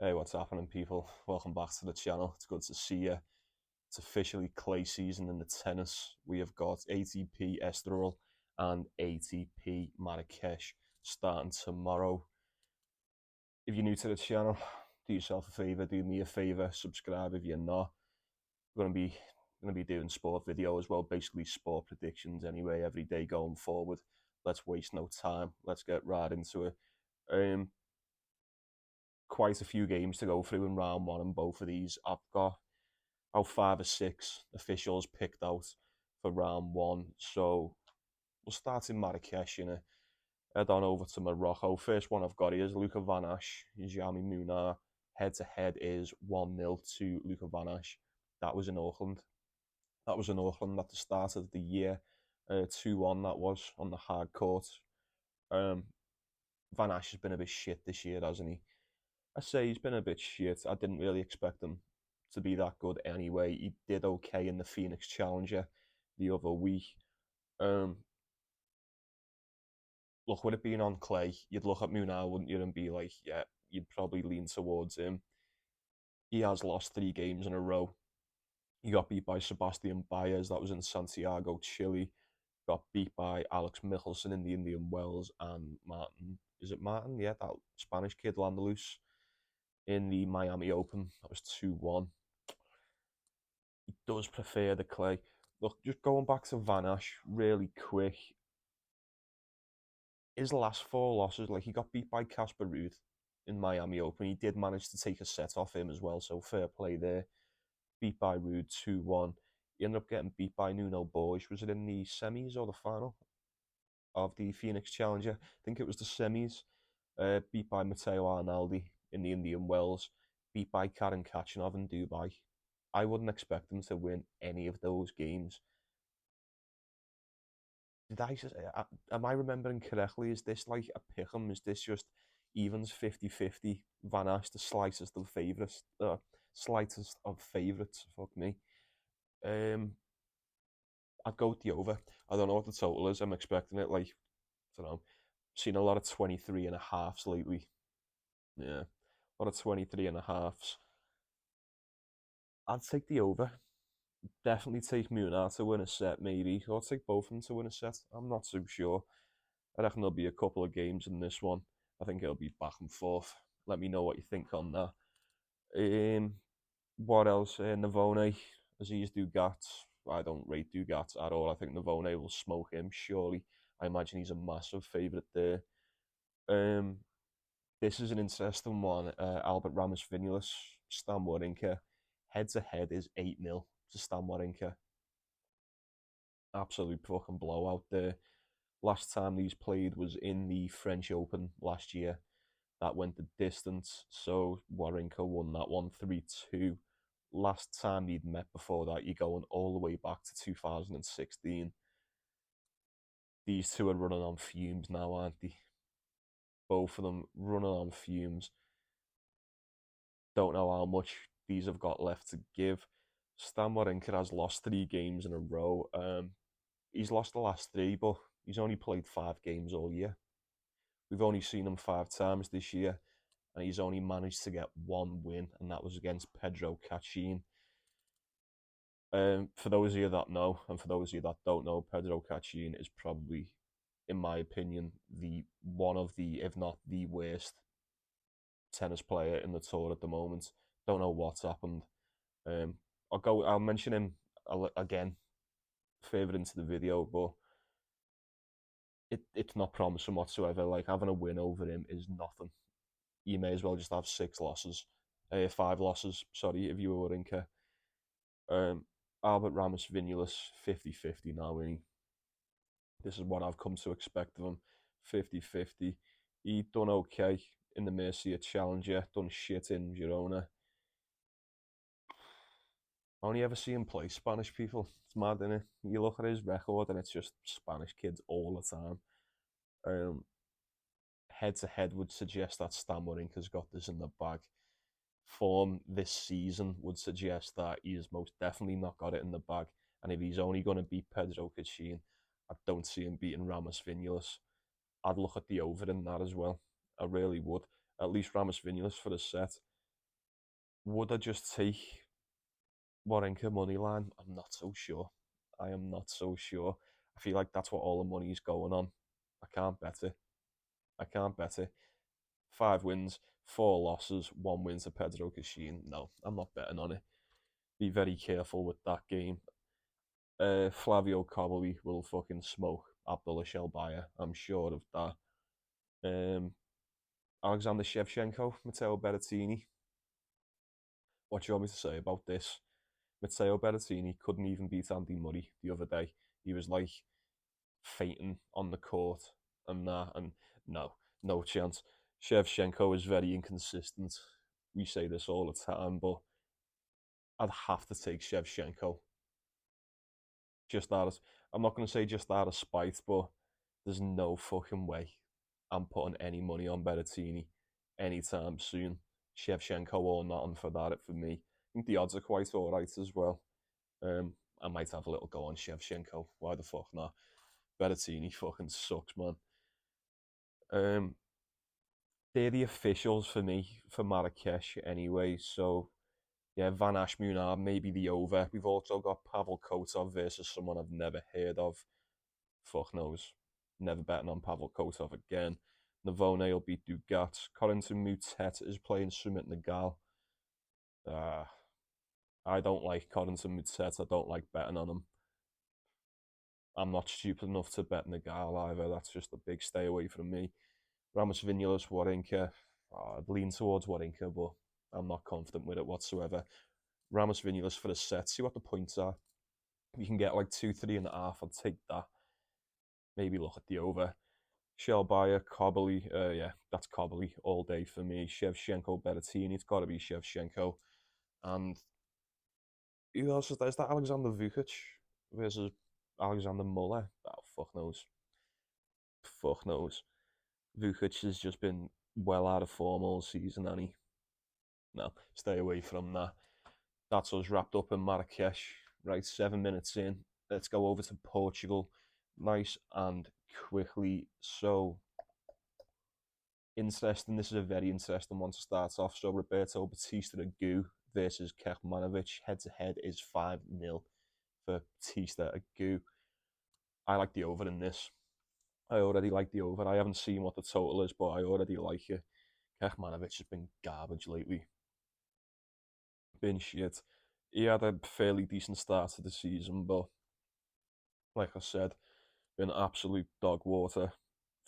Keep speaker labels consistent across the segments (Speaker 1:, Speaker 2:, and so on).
Speaker 1: Hey, what's happening, people? Welcome back to the channel. It's good to see you. It's officially clay season in the tennis. We have got ATP Estoril and ATP Marrakech starting tomorrow. If you're new to the channel, do yourself a favour, do me a favour, subscribe if you're not. We're gonna be doing sport video as well, basically sport predictions anyway, every day going forward. Let's waste no time. Let's get right into it. Quite a few games to go through in round one, and both of these I've got about 5 or 6 officials picked out for round one. So we'll start in Marrakech, head on over to Morocco. First one I've got here is Luca Van Ash, Jami Munar. Head to head is 1-0 to Luca Van Ash. That was in Auckland. That was in Auckland at the start of the year. 2-1 that was on the hard court. Van Ash has been a bit shit this year, hasn't he? I say he's been a bit shit. I didn't really expect him to be that good anyway. He did okay in the Phoenix Challenger the other week. Look, with it being on clay, you'd look at Munar, wouldn't you, and be like, yeah, you'd probably lean towards him. He has lost 3 games in a row. He got beat by Sebastian Baez, that was in Santiago, Chile. Got beat by Alex Michelsen in the Indian Wells, and Martin, is it Martin? Yeah, that Spanish kid, Landalus, in the Miami Open. That was 2-1. He does prefer the clay. Look, just going back to Van Ash really quick. His last 4 losses, like he got beat by Casper Ruud in Miami Open. He did manage to take a set off him as well, so fair play there. Beat by Ruud 2-1. He ended up getting beat by Nuno Borges. Was it in the semis or the final of the Phoenix Challenger? I think it was the semis. Beat by Matteo Arnaldi in the Indian Wells. Beat by Karen Khachanov in Dubai. I wouldn't expect them to win any of those games. Am I remembering correctly? Is this like a pick'em? Is this just evens 50-50? Van Ash the slightest of favourites. Slightest of favourites. Fuck me. I'd go with the over. I don't know what the total is. I'm expecting it like, I don't know. Seen a lot of 23.5s lately. Yeah, a lot of 23.5s. I'd take the over. Definitely take Munar to win a set, maybe. Or take both of them to win a set. I'm not too sure. I reckon there'll be a couple of games in this one. I think it'll be back and forth. Let me know what you think on that. What else? Navone, Aziz Dugat. I don't rate Dugat at all. I think Navone will smoke him, surely. I imagine he's a massive favourite there. This is an interesting one. Albert Ramos Vinales, Stan Wawrinka. Head to head is 8-0 to Stan Wawrinka. Absolute fucking blowout there. Last time these played was in the French Open last year. That went the distance, so Wawrinka won that one 3-2. Last time they'd met before that, you're going all the way back to 2016. These two are running on fumes now, aren't they? Both of them running on fumes. Don't know how much these have got left to give. Stan Wawrinka has lost 3 games in a row. He's lost the last 3, but he's only played 5 games all year. We've only seen him 5 times this year, and he's only managed to get 1 win, and that was against Pedro Cachin. For those of you that know, and for those of you that don't know, Pedro Cachin is probably, in my opinion, one of the, if not the worst tennis player in the tour at the moment. Don't know what's happened. I'll mention him again further into the video, but it's not promising whatsoever. Like, having a win over him is nothing. You may as well just have 5 losses, sorry, if you were Wawrinka. Albert Ramos Vinales, 50-50 now, really. This is what I've come to expect of him, 50-50. He done okay in the Murcia Challenger, done shit in Girona. I only ever see him play Spanish people. It's mad, isn't it? You look at his record and it's just Spanish kids all the time. Head to head would suggest that Stan Wawrinka's got this in the bag. Form this season would suggest that he has most definitely not got it in the bag. And if he's only going to beat Pedro Cachin, I don't see him beating Ramos Vinales. I'd look at the over in that as well. I really would. At least Ramos Vinales for a set. Would I just take Warrenka money line? I'm not so sure. I am not so sure. I feel like that's what all the money is going on. I can't bet it. I can't bet it. 5 wins, 4 losses, 1 win to Pedro Cachin. No, I'm not betting on it. Be very careful with that game. Flavio Cobolli will fucking smoke Abdullah Shelbaya. I'm sure of that. Um, Alexander Shevchenko, Matteo Berrettini. What do you want me to say about this? Matteo Berrettini couldn't even beat Andy Murray the other day. He was like fainting on the court and that, and no, no chance. Shevchenko is very inconsistent. We say this all the time, but I'd have to take Shevchenko. Just out of, I'm not going to say just out of spite, but there's no fucking way I'm putting any money on Berrettini anytime soon. Shevchenko or nothing for that for me. I think the odds are quite alright as well. I might have a little go on Shevchenko. Why the fuck not? Berrettini fucking sucks, man. Um, they're the officials for me for Marrakech anyway. So yeah, Van Ashmunar, maybe the over. We've also got Pavel Kotov versus someone I've never heard of. Fuck knows. Never betting on Pavel Kotov again. Navone will beat Dugat. Corentin Moutet is playing Sumit Nagal. Uh, I don't like Corentin Moutet. I don't like betting on him. I'm not stupid enough to bet Nagal either. That's just a big stay away from me. Ramos Vinales, Warinka. I'd lean towards Warinka, but I'm not confident with it whatsoever. Ramos Vinales for a set. See what the points are. If you can get like 2, 3.5, I'd take that. Maybe look at the over. Shelbaya, Cobley, yeah, that's Cobley all day for me. Shevchenko, Berrettini, it's got to be Shevchenko. And who else is there? Is that Alexander Vukic versus Alexander Muller? Oh, fuck knows. Fuck knows. Vukic has just been well out of form all season, and he, no, stay away from that. That's us wrapped up in Marrakech. Right, 7 minutes in. Let's go over to Portugal. Nice and quickly. So, interesting. This is a very interesting one to start off. So, Roberto Batista Agu versus Kekmanovic. Head to head is 5-0 for Batista Agu. I like the over in this. I already like the over. I haven't seen what the total is, but I already like it. Kekmanovic has been garbage lately. Been shit. He had a fairly decent start to the season, but like I said, been absolute dog water.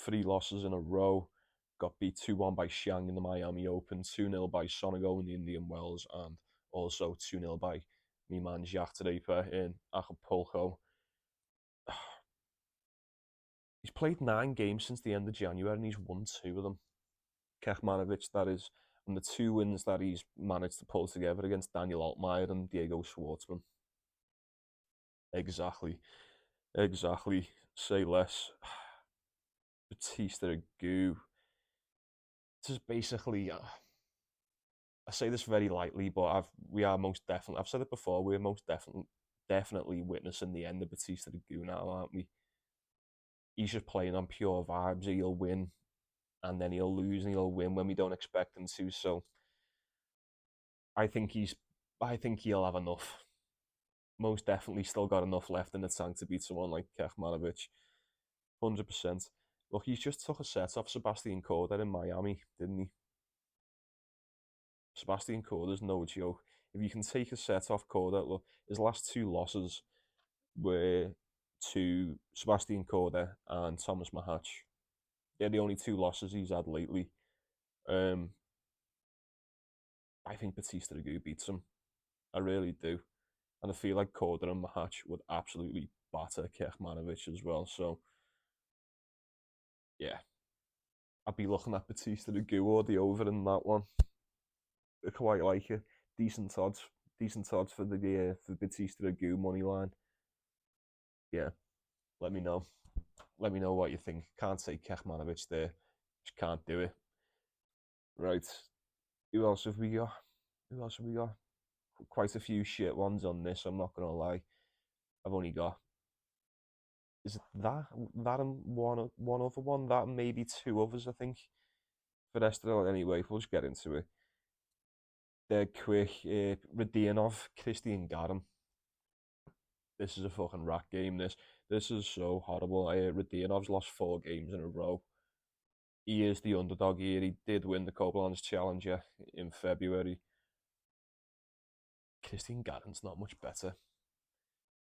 Speaker 1: 3 losses in a row. Got beat 2-1 by Xiang in the Miami Open, 2-0 by Sonego in the Indian Wells, and also 2-0 by me man Jack Draper in Acapulco. He's played 9 games since the end of January and he's won 2 of them. Kekmanovic, that is, and the 2 wins that he's managed to pull together against Daniel Altmaier and Diego Schwartzman. Exactly. Exactly. Say less. Batista Agu. This is basically. I say this very lightly, but we are most definitely. I've said it before. We're most definitely witnessing the end of Batista Agu now, aren't we? He's just playing on pure vibes. He'll win, and then he'll lose, and he'll win when we don't expect him to. So I think he's. I think he'll have enough. Most definitely, still got enough left in the tank to beat someone like Kekmanovic. 100%. Look, he's just took a set off Sebastian Corda in Miami, didn't he? Sebastian Corda's no joke. If you can take a set off Corda, look, his last 2 losses were to Sebastian Corda and Thomas Mahach. They're the only 2 losses he's had lately. Um, I think Batista Agu beats him. I really do. And I feel like Corda and Mahach would absolutely batter Kekmanovic as well. So, yeah, I'd be looking at Batista Agu or the over in that one. I quite like it. Decent odds. Decent odds for the for Batista Agu money line. Yeah, let me know. Let me know what you think. Can't say Kekmanovic there. Just can't do it. Right. Who else have we got? Who else have we got? Quite a few shit ones on this, I'm not gonna lie. I've only got, is it that and one other one? That and maybe 2 others, I think. For Estoril anyway, we'll just get into it. Dead quick. Radionov, Christian Garin. This is a fucking rat game. This is so horrible. Radionov's lost 4 games in a row. He is the underdog here. He did win the Koblenz Challenger in February. Christian Garin's not much better.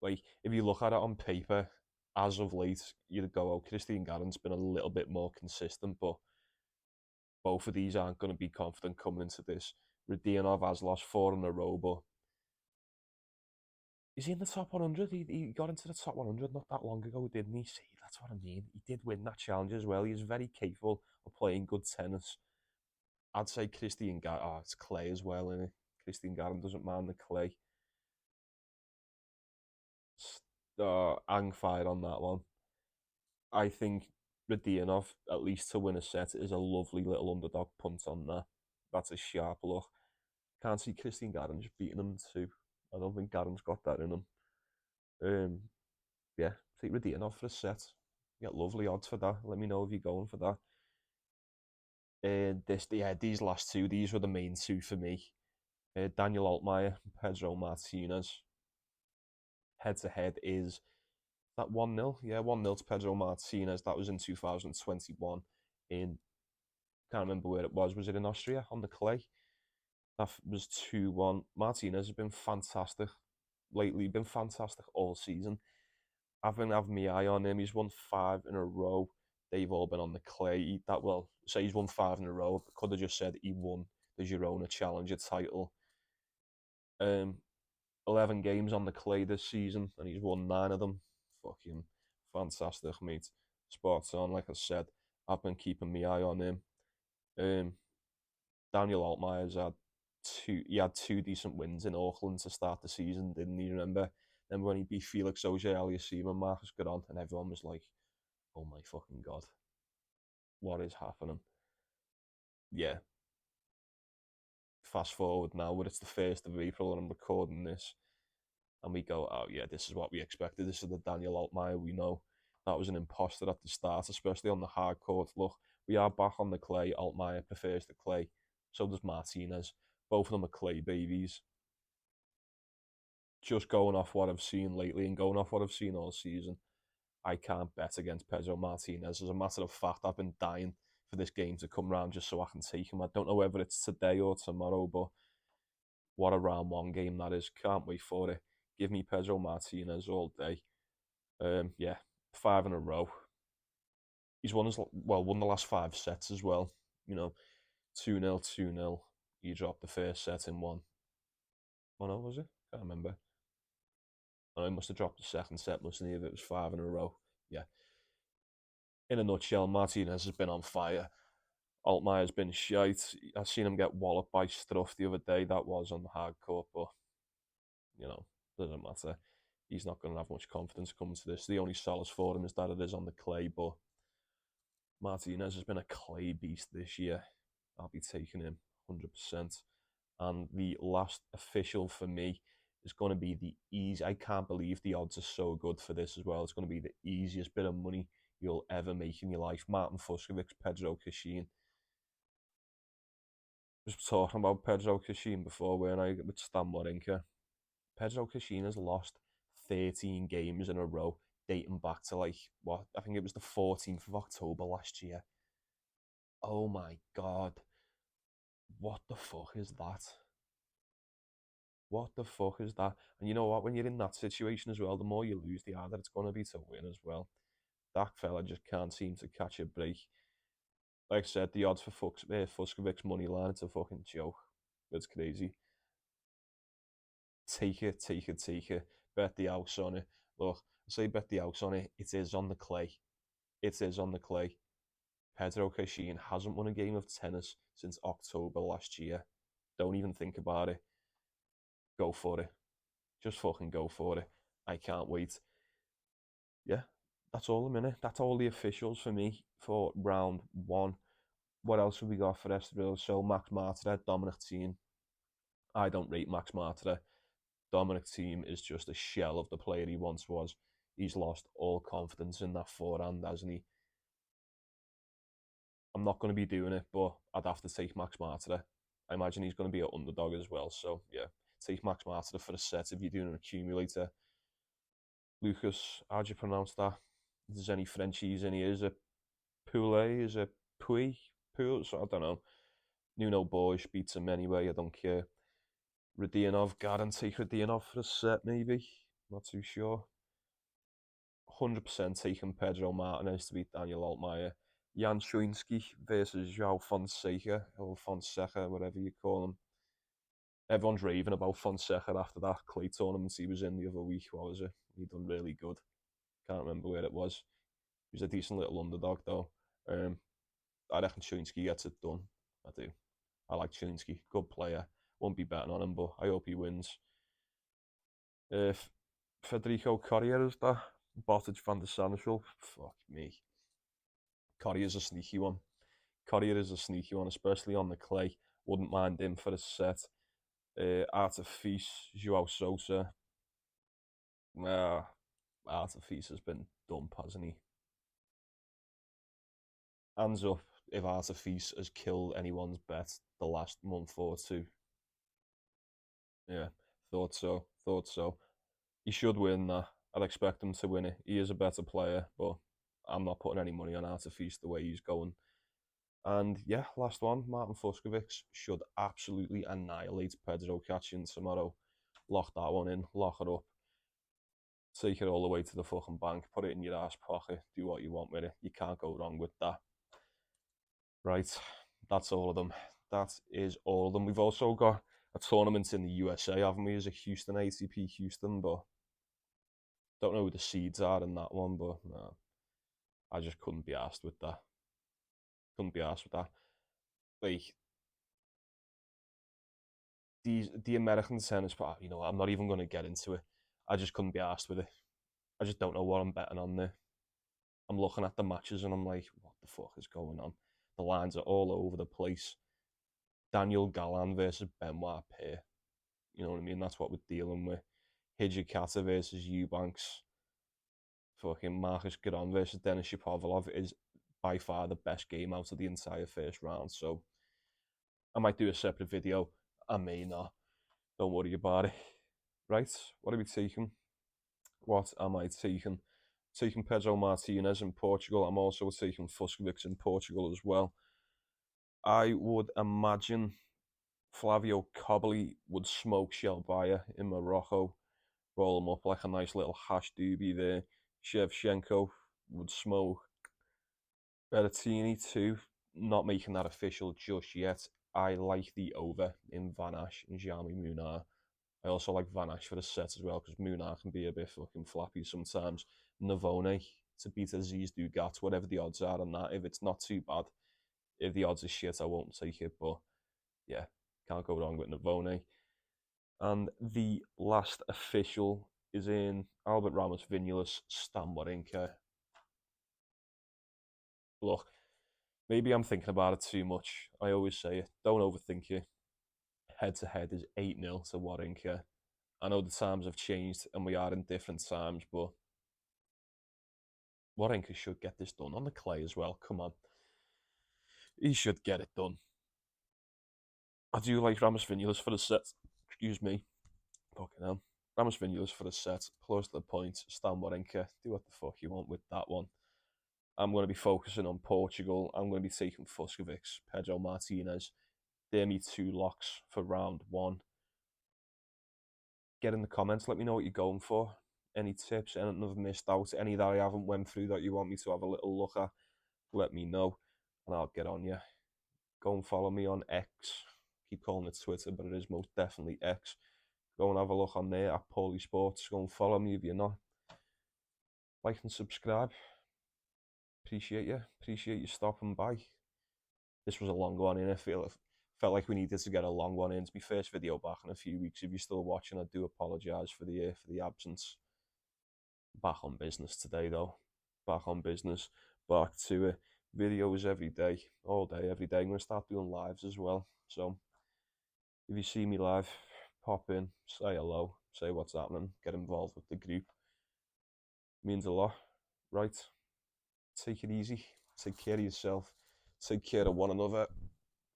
Speaker 1: Like, if you look at it on paper, as of late, you'd go, oh, Christian Garin's been a little bit more consistent, but both of these aren't going to be confident coming into this. Radionov has lost 4 in a row, but is he in the top 100? He got into the top 100 not that long ago, didn't he? See, that's what I mean. He did win that challenge as well. He's very capable of playing good tennis. I'd say Christian Garin. Oh, it's clay as well, isn't it? Christian Garin doesn't mind the clay. Hang fire on that one. I think Radionov, at least to win a set, is a lovely little underdog punt on that. That's a sharp look. Can't see Christian Garin just beating him too. I don't think Garin's got that in him. Um, yeah, take Radionov for a set. You get lovely odds for that. Let me know if you're going for that. These last two, these were the main two for me. Daniel Altmaier, Pedro Martinez. Head to head is that 1-0. Yeah, 1-0 to Pedro Martinez. That was in 2021. In Can't remember where it was. Was it in Austria on the clay? That was 2-1. Martinez has been fantastic lately. Been fantastic all season. I've been having my eye on him. He's won 5 in a row. They've all been on the clay. Say he's won 5 in a row. Could have just said he won the Girona Challenger title. 11 games on the clay this season, and he's won 9 of them. Fucking fantastic, mate. Sports on, like I said. I've been keeping my eye on him. Daniel Altmaier's had two decent wins in Auckland to start the season, didn't he? Remember when he beat Felix Auger-Aliassime and Marcus Giron, and everyone was like, "Oh my fucking god, what is happening?" Yeah. Fast forward now, where it's the 1st of April, and I'm recording this, and we go, "Oh yeah, this is what we expected. This is the Daniel Altmaier we know." That was an imposter at the start, especially on the hard court. Look, we are back on the clay. Altmaier prefers the clay. So does Martinez. Both of them are clay babies. Just going off what I've seen lately and going off what I've seen all season, I can't bet against Pedro Martinez. As a matter of fact, I've been dying for this game to come round just so I can take him. I don't know whether it's today or tomorrow, but what a round one game that is. Can't wait for it. Give me Pedro Martinez all day. Yeah, 5 in a row. He's won the last 5 sets as well. 2-0, 2-0. He dropped the first set in one. Oh no, was it? Can't remember. I must have dropped the second set, mustn't he, if it was 5 in a row. Yeah. In a nutshell, Martinez has been on fire. Altmaier's been shite. I seen him get walloped by Struff the other day. That was on the hard court, but, doesn't matter. He's not going to have much confidence coming to this. The only solace for him is that it is on the clay, but Martinez has been a clay beast this year. I'll be taking him 100%. And the last official for me is going to be the easy. I can't believe the odds are so good for this as well. It's going to be the easiest bit of money you'll ever make in your life. Martin Fuskovic, Pedro Cachin. I was talking about Pedro Cachin before, weren't I, with Stan Wawrinka. Pedro Cachin has lost 13 games in a row, dating back to I think it was the 14th of October last year. Oh my god. What the fuck is that? What the fuck is that? And you know what? When you're in that situation as well, the more you lose, the harder it's going to be to win as well. That fella just can't seem to catch a break. Like I said, the odds for Fuskovic's money line, it's a fucking joke. It's crazy. Take it, take it, take it. Bet the house on it. Look, I say bet the house on it. It is on the clay. It is on the clay. Pedro Cachin hasn't won a game of tennis since October last year. Don't even think about it. Go for it. Just fucking go for it. I can't wait. Yeah, that's all a minute. That's all the officials for me for round one. What else have we got for Estoril? So Max Martyr, Dominic Thiem. I don't rate Max Martyr. Dominic Thiem is just a shell of the player he once was. He's lost all confidence in that forehand, hasn't he? I'm not going to be doing it, but I'd have to take Max Martyr. I imagine he's going to be an underdog as well. So yeah, take Max Martin for a set if you're doing an accumulator. Lucas, how do you pronounce that? If there's any Frenchies in here, is it Poulet? Is it Puy? Poul? So I don't know. Nuno Borges beats him anyway. I don't care. Radionov, guarantee Radionov for a set, maybe. Not too sure. 100% taking Pedro Martinez to beat Daniel Altmaier. Jan Schuinski versus João Fonseca, or Fonseca, whatever you call him. Everyone's raving about Fonseca after that clay tournament he was in the other week. What was it? He done really good. Can't remember where it was. He was a decent little underdog though. I reckon Schuinski gets it done. I do. I like Schuinski. Good player. Won't be betting on him, but I hope he wins. Federico Corrier is that? Botic van der Sandschulp. Fuck me. Corrier's a sneaky one. Corrier is a sneaky one, especially on the clay. Wouldn't mind him for a set. Artifice, Joao Sosa. Artifice has been dumped, hasn't he? Hands up if Artifice has killed anyone's bet the last month or two. Yeah, thought so. Thought so. He should win that. I'd expect him to win it. He is a better player, but I'm not putting any money on Artifice the way he's going. And yeah, last one, Martin Fuskovic should absolutely annihilate Pedro Cachin tomorrow. Lock that one in, lock it up. Take it all the way to the fucking bank, put it in your ass pocket, do what you want with it. You can't go wrong with that. Right, that's all of them. That is all of them. We've also got a tournament in the USA, haven't we? Is it Houston, ATP Houston, but don't know who the seeds are in that one, but no, I just couldn't be asked with that. Couldn't be asked with that. Like, the American tennis, you know, I'm not even going to get into it. I just couldn't be asked with it. I just don't know what I'm betting on there. I'm looking at the matches and I'm like, what the fuck is going on? The lines are all over the place. Daniel Galland versus Benoit Paire. You know what I mean? That's what we're dealing with. Hijikata versus Eubanks. Fucking Marcus Giron versus Denis Shapovalov is by far the best game out of the entire first round. So I might do a separate video. I may not. Don't worry about it. Right, what are we taking? What am I taking? Taking Pedro Martinez in Portugal. I'm also taking Fuskovic in Portugal as well. I would imagine Flavio Cobley would smoke Shelbaya in Morocco, roll him up like a nice little hash doobie there. Shevchenko would smoke Berrettini too. Not making that official just yet. I like the over in Van Ash and Jamie Munar. I also like Van Ash for the set as well because Munar can be a bit fucking flappy sometimes. Navone to beat Aziz Dugat, whatever the odds are on that. If it's not too bad, if the odds are shit, I won't take it. But yeah, can't go wrong with Navone. And the last official is in Albert Ramos Vinales, Stan Wawrinka. Look, maybe I'm thinking about it too much. I always say it. Don't overthink it. Head to head is 8-0 to Wawrinka. I know the times have changed and we are in different times, but Wawrinka should get this done on the clay as well. Come on. He should get it done. I do like Ramos Vinales for the set. Excuse me. Fucking hell. Ramos Vinales for the set. Close to the point. Stan Wawrinka. Do what the fuck you want with that one. I'm going to be focusing on Portugal. I'm going to be taking Fuskovic, Pedro Martinez. They're me two locks for round one. Get in the comments. Let me know what you're going for. Any tips, anything I've missed out, any that I haven't went through that you want me to have a little look at, let me know and I'll get on you. Go and follow me on X. Keep calling it Twitter, but it is most definitely X. Go and have a look on there at PaulieSports. Go and follow me if you're not. Like and subscribe. Appreciate you. Appreciate you stopping by. This was a long one, and I felt like we needed to get a long one in. It's my first video back in a few weeks. If you're still watching, I do apologise for the absence. Back on business today, though. Back on business. Back to videos every day, all day, every day. I'm going to start doing lives as well. So if you see me live, pop in, say hello, say what's happening, get involved with the group. Means a lot. Right. Take it easy. Take care of yourself. Take care of one another.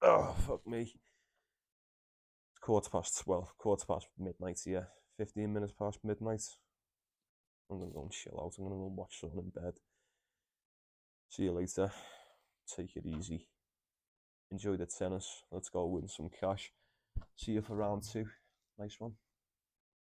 Speaker 1: Oh, fuck me. quarter past midnight here. 15 minutes past midnight. I'm gonna go and chill out. I'm gonna go and watch something in bed. See you later. Take it easy. Enjoy the tennis. Let's go win some cash. See you for round 2. Nice one.